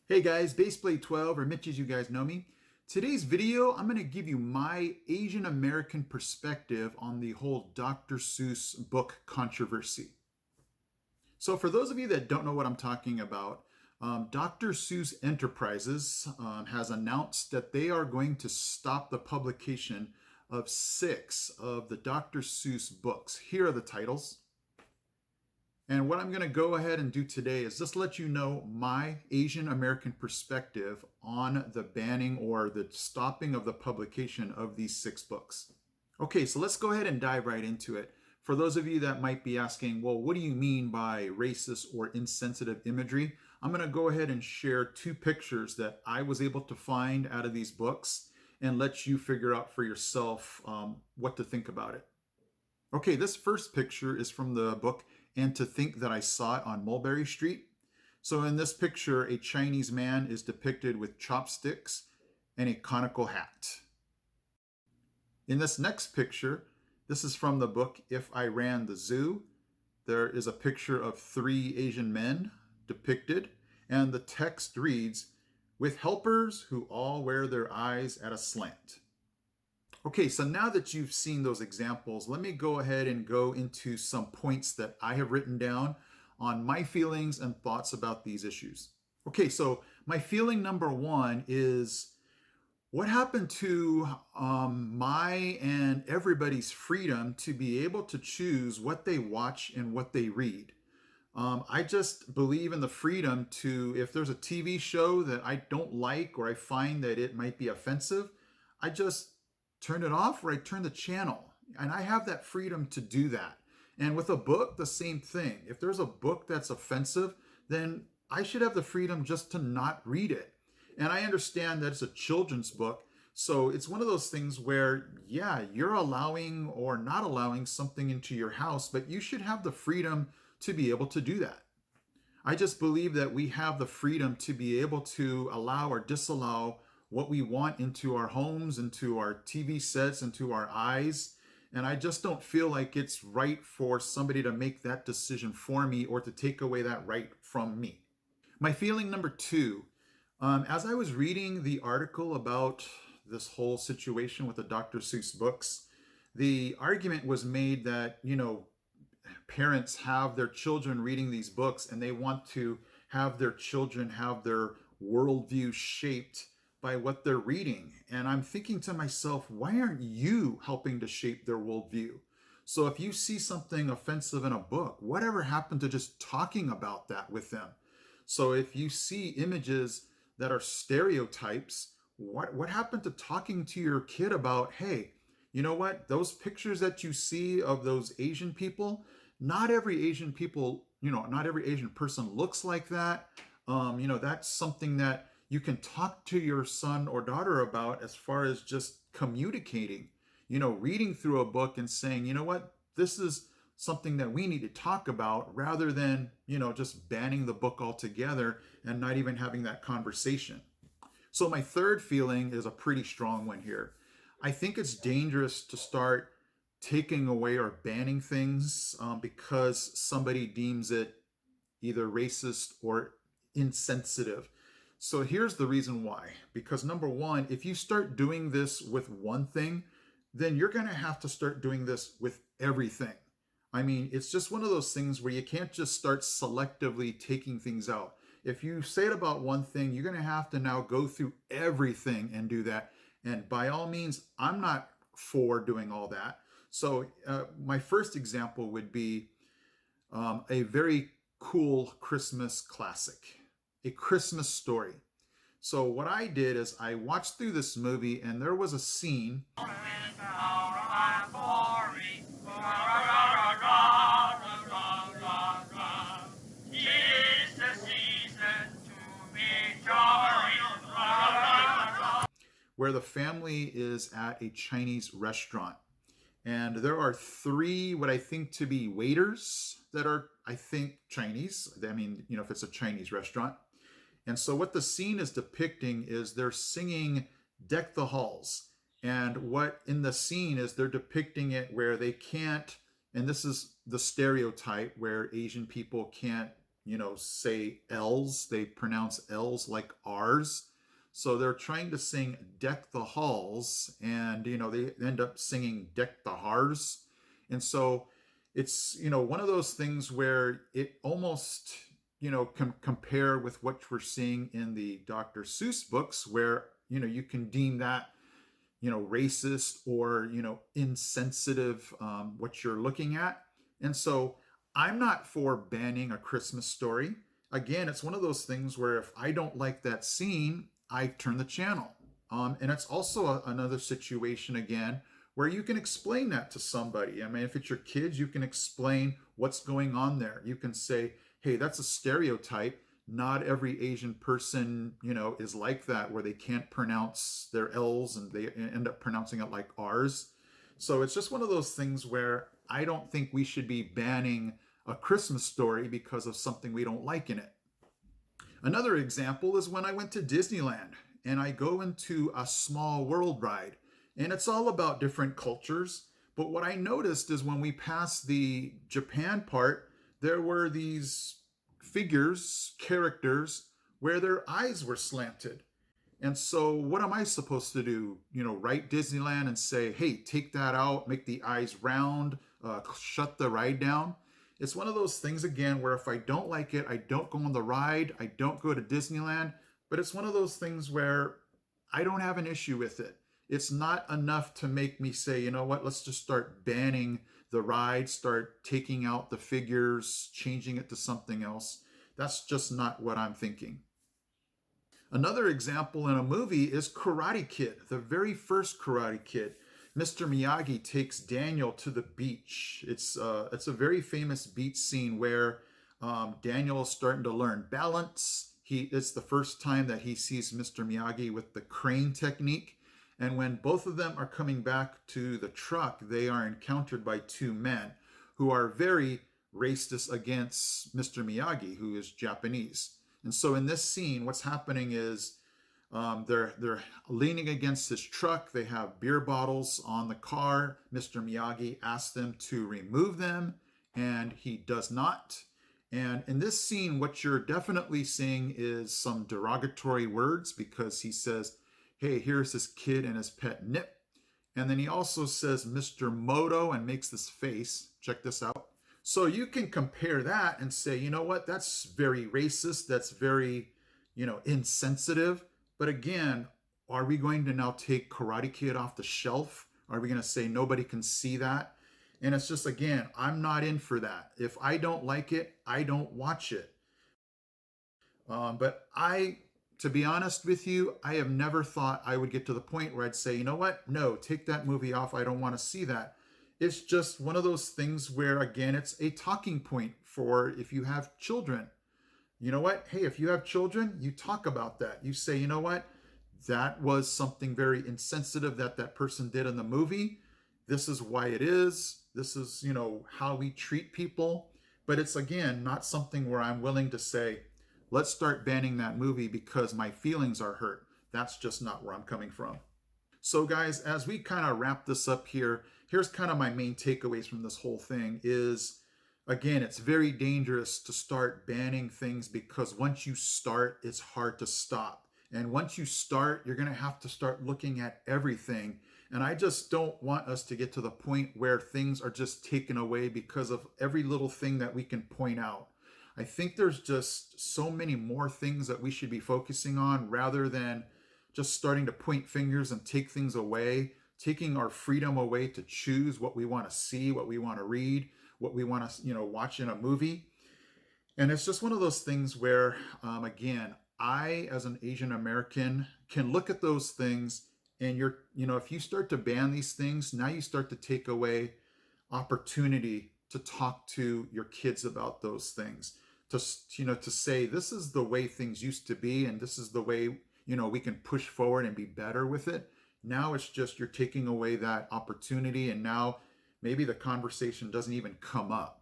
Hey guys, Baseblade 12 or Mitch as you guys know me. Today's video, I'm going to give you my Asian American perspective on the whole Dr. Seuss book controversy. So for those of you that don't know what I'm talking about, Dr. Seuss Enterprises has announced that they are going to stop the publication of 6 of the Dr. Seuss books. Here are the titles. And what I'm going to go ahead and do today is just let you know my Asian American perspective on the banning or the stopping of the publication of these 6 books. Okay, so let's go ahead and dive right into it. For those of you that might be asking, well, what do you mean by racist or insensitive imagery? I'm going to go ahead and share 2 pictures that I was able to find out of these books and let you figure out for yourself what to think about it. Okay, this first picture is from the book And to Think That I Saw It on Mulberry Street. So in this picture, a Chinese man is depicted with chopsticks and a conical hat. In this next picture, this is from the book If I Ran the Zoo. There is a picture of 3 Asian men depicted, and the text reads, "With helpers who all wear their eyes at a slant." Okay, so now that you've seen those examples, let me go ahead and go into some points that I have written down on my feelings and thoughts about these issues. Okay, so my feeling number 1 is what happened to my and everybody's freedom to be able to choose what they watch and what they read. I just believe in the freedom to, if there's a TV show that I don't like or I find that it might be offensive, I just turn it off or I turn the channel. And I have that freedom to do that. And with a book, the same thing. If there's a book that's offensive, then I should have the freedom just to not read it. And I understand that it's a children's book. So it's one of those things where, yeah, you're allowing or not allowing something into your house, but you should have the freedom to be able to do that. I just believe that we have the freedom to be able to allow or disallow what we want into our homes, into our TV sets, into our eyes. And I just don't feel like it's right for somebody to make that decision for me or to take away that right from me. My feeling number 2, as I was reading the article about this whole situation with the Dr. Seuss books, the argument was made that, parents have their children reading these books and they want to have their children have their worldview shaped by what they're reading. And I'm thinking to myself, why aren't you helping to shape their worldview? So if you see something offensive in a book, whatever happened to just talking about that with them? So if you see images that are stereotypes, what happened to talking to your kid about, hey, you know what, those pictures that you see of those Asian people, not every Asian person looks like that. That's something that you can talk to your son or daughter about as far as just communicating, reading through a book and saying, you know what, this is something that we need to talk about rather than, just banning the book altogether and not even having that conversation. So my third feeling is a pretty strong one here. I think it's dangerous to start taking away or banning things because somebody deems it either racist or insensitive. So here's the reason why. Because number 1, if you start doing this with one thing, then you're going to have to start doing this with everything. I mean, it's just one of those things where you can't just start selectively taking things out. If you say it about one thing, you're going to have to now go through everything and do that. And by all means, I'm not for doing all that. So my first example would be a very cool Christmas classic, A Christmas Story. So what I did is I watched through this movie and there was a scene where the family is at a Chinese restaurant. And there are 3 what I think to be waiters that are, I think, Chinese. I mean, if it's a Chinese restaurant. And so what the scene is depicting is they're singing Deck the Halls. And what in the scene is they're depicting it where they can't, and this is the stereotype where Asian people can't say L's. They pronounce L's like R's. So they're trying to sing Deck the Halls, and, they end up singing Deck the Hars. And so it's, one of those things where it almost, can compare with what we're seeing in the Dr. Seuss books, where, you can deem that, racist or, insensitive, what you're looking at. And so I'm not for banning A Christmas Story. Again, it's one of those things where if I don't like that scene, I turn the channel. And it's also another situation, again, where you can explain that to somebody. I mean, if it's your kids, you can explain what's going on there. You can say, hey, that's a stereotype. Not every Asian person, is like that, where they can't pronounce their L's and they end up pronouncing it like R's. So it's just one of those things where I don't think we should be banning A Christmas Story because of something we don't like in it. Another example is when I went to Disneyland and I go into a Small World ride, and it's all about different cultures. But what I noticed is when we passed the Japan part, there were these figures, characters, where their eyes were slanted. And so what am I supposed to do? Write Disneyland and say, hey, take that out, make the eyes round, shut the ride down. It's one of those things, again, where if I don't like it, I don't go on the ride, I don't go to Disneyland. But it's one of those things where I don't have an issue with it. It's not enough to make me say, you know what, let's just start banning the ride, start taking out the figures, changing it to something else. That's just not what I'm thinking. Another example in a movie is Karate Kid, the very first Karate Kid. Mr. Miyagi takes Daniel to the beach. It's a very famous beach scene where Daniel is starting to learn balance. It's the first time that he sees Mr. Miyagi with the crane technique. And when both of them are coming back to the truck, they are encountered by two men who are very racist against Mr. Miyagi, who is Japanese. And so in this scene, what's happening is they're leaning against his truck. They have beer bottles on the car. Mr. Miyagi asks them to remove them, and he does not. And in this scene, what you're definitely seeing is some derogatory words, because he says, hey, here's this kid and his pet Nip. And then he also says Mr. Moto and makes this face. Check this out. So you can compare that and say, you know what, that's very racist. That's very, insensitive. But again, are we going to now take Karate Kid off the shelf? Are we going to say nobody can see that? And it's just, again, I'm not in for that. If I don't like it, I don't watch it. But to be honest with you, I have never thought I would get to the point where I'd say, you know what? No, take that movie off. I don't want to see that. It's just one of those things where, again, it's a talking point for if you have children. You know what? Hey, if you have children, you talk about that. You say, you know what? That was something very insensitive that person did in the movie. This is why it is. This is, how we treat people. But it's, again, not something where I'm willing to say, let's start banning that movie because my feelings are hurt. That's just not where I'm coming from. So guys, as we kind of wrap this up here, here's kind of my main takeaways from this whole thing is, again, it's very dangerous to start banning things because once you start, it's hard to stop. And once you start, you're going to have to start looking at everything. And I just don't want us to get to the point where things are just taken away because of every little thing that we can point out. I think there's just so many more things that we should be focusing on rather than just starting to point fingers and take things away, taking our freedom away to choose what we want to see, what we want to read, what we want to, watch in a movie. And it's just one of those things where, again, I, as an Asian American, can look at those things and if you start to ban these things, now you start to take away opportunity to talk to your kids about those things. To say this is the way things used to be and this is the way we can push forward and be better with it. Now it's just you're taking away that opportunity, and now maybe the conversation doesn't even come up.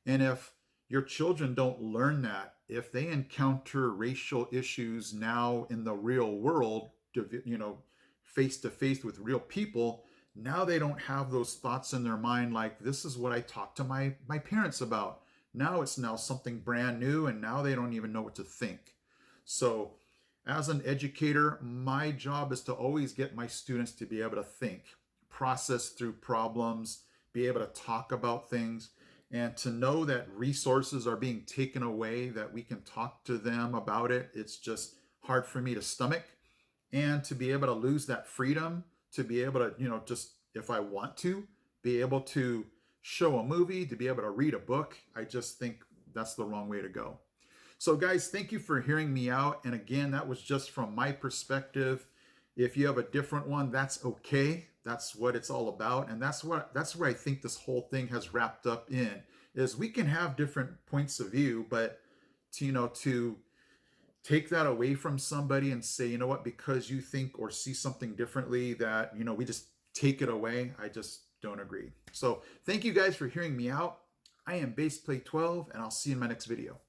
And if your children don't learn that, if they encounter racial issues now in the real world, face to face with real people, now they don't have those thoughts in their mind like, this is what I talked to my parents about. Now it's now something brand new, and now they don't even know what to think. So as an educator, my job is to always get my students to be able to think, process through problems, be able to talk about things, and to know that resources are being taken away, that we can talk to them about it. It's just hard for me to stomach. And to be able to lose that freedom, to be able to, just if I want to, be able to show a movie, to be able to read a book, I just think that's the wrong way to go. So guys, thank you for hearing me out. And again, that was just from my perspective. If you have a different one, that's okay. That's what it's all about. And that's where I think this whole thing has wrapped up in, is we can have different points of view, but to take that away from somebody and say, you know what, because you think or see something differently, that, we just take it away, I just don't agree. So thank you guys for hearing me out. I am Bassplay12, and I'll see you in my next video.